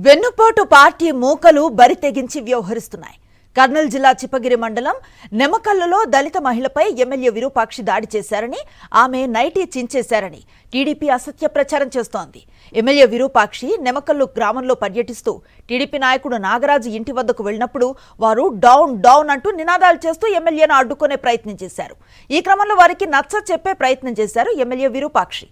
వెన్నుపోటు పార్టీ మూకలు బరి తెగించి వ్యవహరిస్తున్నాయి. కర్నూలు జిల్లా చిప్పగిరి మండలం నెమకల్లులో దళిత మహిళపై ఎమ్మెల్యే విరూపాక్షి దాడి చేశారని, ఆమె నైటీ చించేశారని టీడీపీ అసత్య ప్రచారం చేస్తోంది. ఎమ్మెల్యే విరూపాక్షి నెమకల్లు గ్రామంలో పర్యటిస్తూ టీడీపీ నాయకుడు నాగరాజు ఇంటి వద్దకు వెళ్లినప్పుడు వారు డౌన్ డౌన్ అంటూ నినాదాలు చేస్తూ ఎమ్మెల్యేను అడ్డుకునే ప్రయత్నం చేశారు. ఈ క్రమంలో వారికి నచ్చ చెప్పే ప్రయత్నం చేశారు ఎమ్మెల్యే విరూపాక్షి.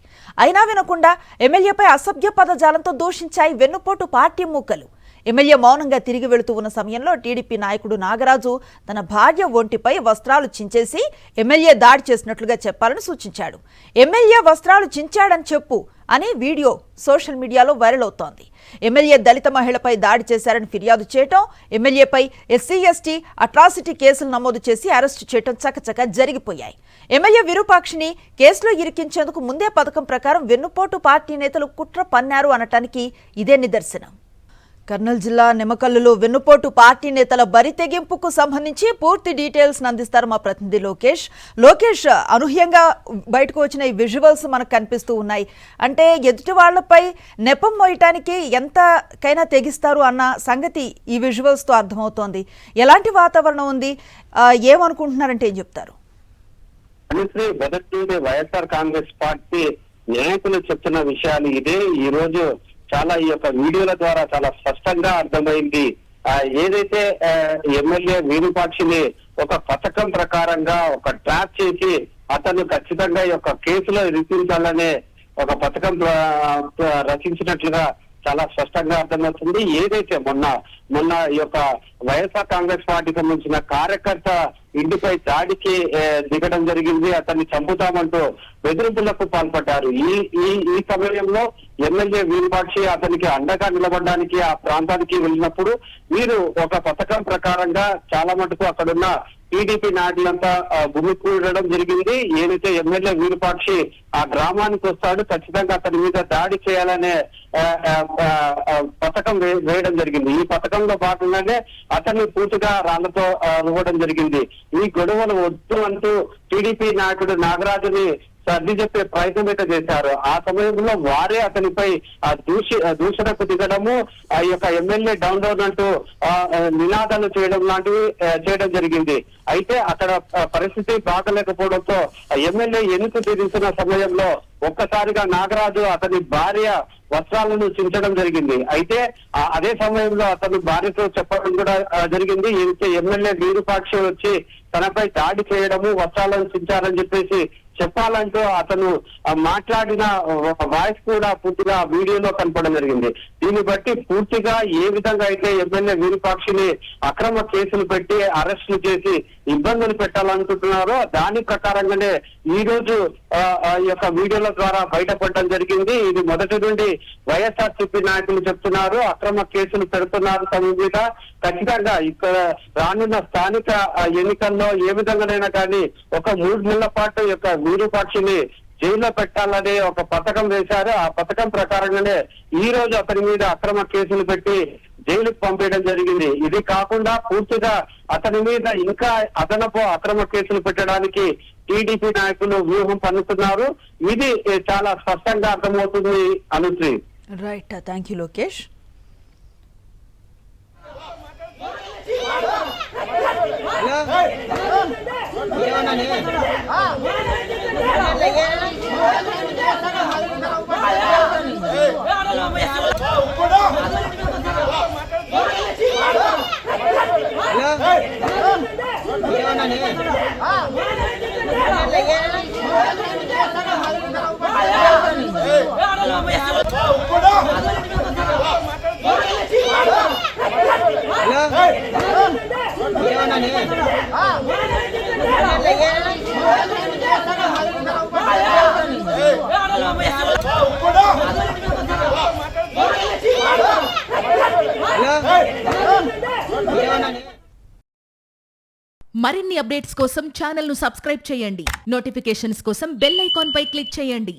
అయినా వినకుండా ఎమ్మెల్యేపై అసభ్య పదజాలంతో దూషించాయి వెన్నుపోటు పార్టీ మూకలు. ఎమ్మెల్యే మౌనంగా తిరిగి వెళుతూ ఉన్న సమయంలో టీడీపీ నాయకుడు నాగరాజు తన భార్య ఒంటిపై వస్త్రాలు చించేసి ఎమ్మెల్యే దాడి చేసినట్లుగా చెప్పాలని సూచించాడు. ఎమ్మెల్యే వస్త్రాలు చించాడని చెప్పు అని వీడియో సోషల్ మీడియాలో వైరల్ అవుతోంది. ఎమ్మెల్యే దళిత మహిళపై దాడి చేశారని ఫిర్యాదు చేయటం, ఎమ్మెల్యేపై ఎస్సీ/ఎస్టీ అట్రాసిటీ కేసులు నమోదు చేసి అరెస్టు చేయటం చకచక జరిగిపోయాయి. ఎమ్మెల్యే విరూపాక్షిని కేసులో ఇరికించేందుకు ముందే పథకం ప్రకారం వెన్నుపోటు పార్టీ నేతలు కుట్ర పన్నారు అనటానికి ఇదే నిదర్శనం. కర్నూలు జిల్లా నెమకల్లులో వెన్నుపోటు పార్టీ నేతల బరి తెగింపుకు సంబంధించి పూర్తి డీటెయిల్స్ అందిస్తారు మా ప్రతినిధి లోకేష్. అనూహ్యంగా బయటకు వచ్చిన ఈ విజువల్స్ మనకు కనిపిస్తూ ఉన్నాయి. అంటే ఎదుటి వాళ్లపై నెపం మోయటానికి ఎంతకైనా తెగిస్తారు అన్న సంగతి ఈ విజువల్స్ తో అర్థమవుతోంది. ఎలాంటి వాతావరణం ఉంది, ఏమనుకుంటున్నారంటే ఏం చెప్తారు? వైఎస్ఆర్ కాంగ్రెస్ పార్టీ నాయకులు చెప్తున్న విషయాలు ఇదే. ఈ రోజు చాలా ఈ యొక్క వీడియోల ద్వారా చాలా స్పష్టంగా అర్థమైంది. ఏదైతే ఎమ్మెల్యే విరూపాక్షిని ఒక పథకం ప్రకారంగా ఒక ట్రాప్ చేసి అతను ఖచ్చితంగా ఈ యొక్క కేసులో ఇరికించాలనే ఒక పథకం రచించినట్లుగా చాలా స్పష్టంగా అర్థమవుతుంది. ఏదైతే మొన్న ఈ యొక్క వైఎస్ఆర్ కాంగ్రెస్ పార్టీకి సంబంధించిన కార్యకర్త ఇంటిపై దాడికి దిగడం జరిగింది, అతన్ని చంపుతామంటూ బెదిరింపులకు పాల్పడ్డారు. ఈ సమయంలో ఎమ్మెల్యే విరూపాక్షి అతనికి అండగా నిలబడడానికి ఆ ప్రాంతానికి వెళ్ళినప్పుడు వీరు ఒక పథకం ప్రకారంగా చాలా మటుకు అక్కడున్న టీడీపీ నాయకులంతా గుమికూడడం జరిగింది. ఏదైతే ఎమ్మెల్యే విరూపాక్షి ఆ గ్రామానికి వస్తాడు, ఖచ్చితంగా అతని మీద దాడి చేయాలనే పథకం వేయడం జరిగింది. ఈ పథకంలో భాగంగానే అతన్ని పూర్తిగా రాళ్లతో రువ్వడం జరిగింది. ఈ గొడవలు వద్దు అంటూ టీడీపీ నాయకుడు నాగరాజుని సర్ది చెప్పే ప్రయత్నం అయితే చేశారు. ఆ సమయంలో వారే అతనిపై దూషణకు దిగడము, ఆ యొక్క ఎమ్మెల్యే డౌన్ డౌన్ అంటూ నినాదాలు చేయడం లాంటివి చేయడం జరిగింది. అయితే అక్కడ పరిస్థితి బాగలేకపోవడంతో ఎమ్మెల్యే ఎన్నిక తీరుస్తున్న సమయంలో ఒక్కసారిగా నాగరాజు అతని భార్య వస్త్రాలను చించడం జరిగింది. అయితే అదే సమయంలో అతను భార్యతో చెప్పడం కూడా జరిగింది. ఎమ్మెల్యే విరూపాక్షి వచ్చి తనపై దాడి చేయడము, వస్త్రాలను చించారని చెప్పేసి చెప్పాలంటూ అతను మాట్లాడిన వాయిస్ కూడా పూర్తిగా వీడియోలో కనపడడం జరిగింది. దీన్ని బట్టి పూర్తిగా ఏ విధంగా అయితే ఎమ్మెల్యే విరూపాక్షిని అక్రమ కేసులు పెట్టి అరెస్టులు చేసి ఇబ్బందులు పెట్టాలనుకుంటున్నారో దాని ప్రకారంగానే ఈ రోజు ఈ యొక్క వీడియోల ద్వారా బయటపడడం జరిగింది. ఇది మొదటి నుండి వైఎస్ఆర్సీపీ నాయకులు చెప్తున్నారు, అక్రమ కేసులు పెడుతున్నారు తమ మీద. ఖచ్చితంగా ఇక్కడ రానున్న స్థానిక ఎన్నికల్లో ఏ విధంగానైనా కానీ ఒక 3 నెలల పాటు యొక్క విరూపాక్షిని జైల్లో పెట్టాలనే ఒక పథకం వేశారు. ఆ పథకం ప్రకారంగానే ఈ రోజు అతని మీద అక్రమ కేసులు పెట్టి జైలుకు పంపేయడం జరిగింది. ఇది కాకుండా పూర్తిగా అతని మీద ఇంకా అదనపు అక్రమ కేసులు పెట్టడానికి టీడీపీ నాయకులు వ్యూహం పన్నుతున్నారు. ఇది చాలా స్పష్టంగా అర్థమవుతుంది. Anusri. Right, thank you Lokesh. మరిన్ని అప్డేట్స్ కోసం ఛానల్ ను సబ్స్క్రైబ్ చేయండి. నోటిఫికేషన్స్ కోసం బెల్ ఐకాన్ పై క్లిక్ చేయండి.